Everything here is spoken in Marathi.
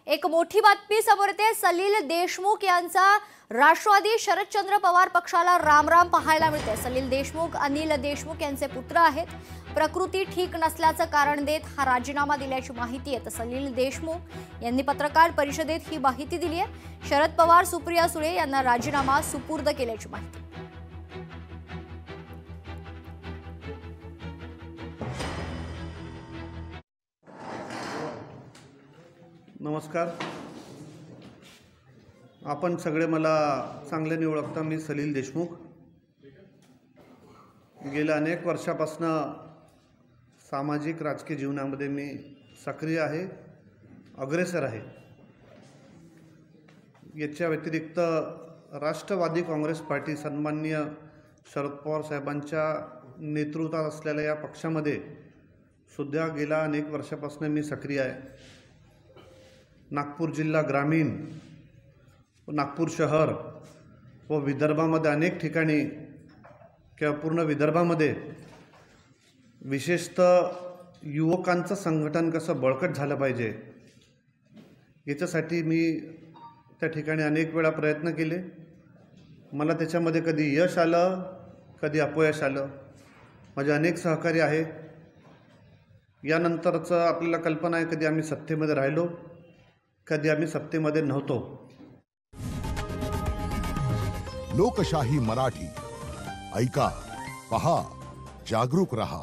एक मोठी बातमी समोर येते। सलील देशमुख यांचा राष्ट्रवादी शरदचंद्र पवार पक्षाला रामराम पाहायला मिळते। सलील देशमुख अनिल देशमुख यांचे पुत्र आहेत। प्रकृती ठीक नसल्याचं कारण देत हा राजीनामा दिल्याची माहिती आहे। सलील देशमुख यांनी पत्रकार परिषदेत ही माहिती दिली आहे। शरद पवार सुप्रिया सुळे यांना राजीनामा सुपूर्द केल्याची माहिती। नमस्कार। आपण सगळे मला चांगल्याने ओळखता। मी सलील देशमुख गेल्या अनेक वर्षापासून सामाजिक राजकीय जीवनामध्ये मी सक्रिय आहे, अग्रेसर आहे। याच्या व्यतिरिक्त राष्ट्रवादी काँग्रेस पार्टी सन्माननीय शरद पवार साहेबांच्या नेतृत्वात असलेल्या या पक्षामध्ये सुद्धा गेल्या अनेक वर्षापासून मी सक्रिय आहे। नागपूर जिल्हा ग्रामीण, नागपूर शहर व विदर्भामध्ये अनेक ठिकाणी किंवा पूर्ण विदर्भामध्ये विशेषतः युवकांचं संघटन कसं बळकट झालं पाहिजे याच्यासाठी मी त्या ठिकाणी अनेक वेळा प्रयत्न केले। मला त्याच्यामध्ये कधी यश आलं, कधी अपयश आलं। माझे अनेक सहकारी आहे। यानंतरचं आपल्याला कल्पना आहे, कधी आम्ही सत्तेमध्ये राहिलो, कधी आम्ही सत्तेमध्ये नव्हतो। लोकशाही मराठी ऐका, पहा, जागरूक रहा।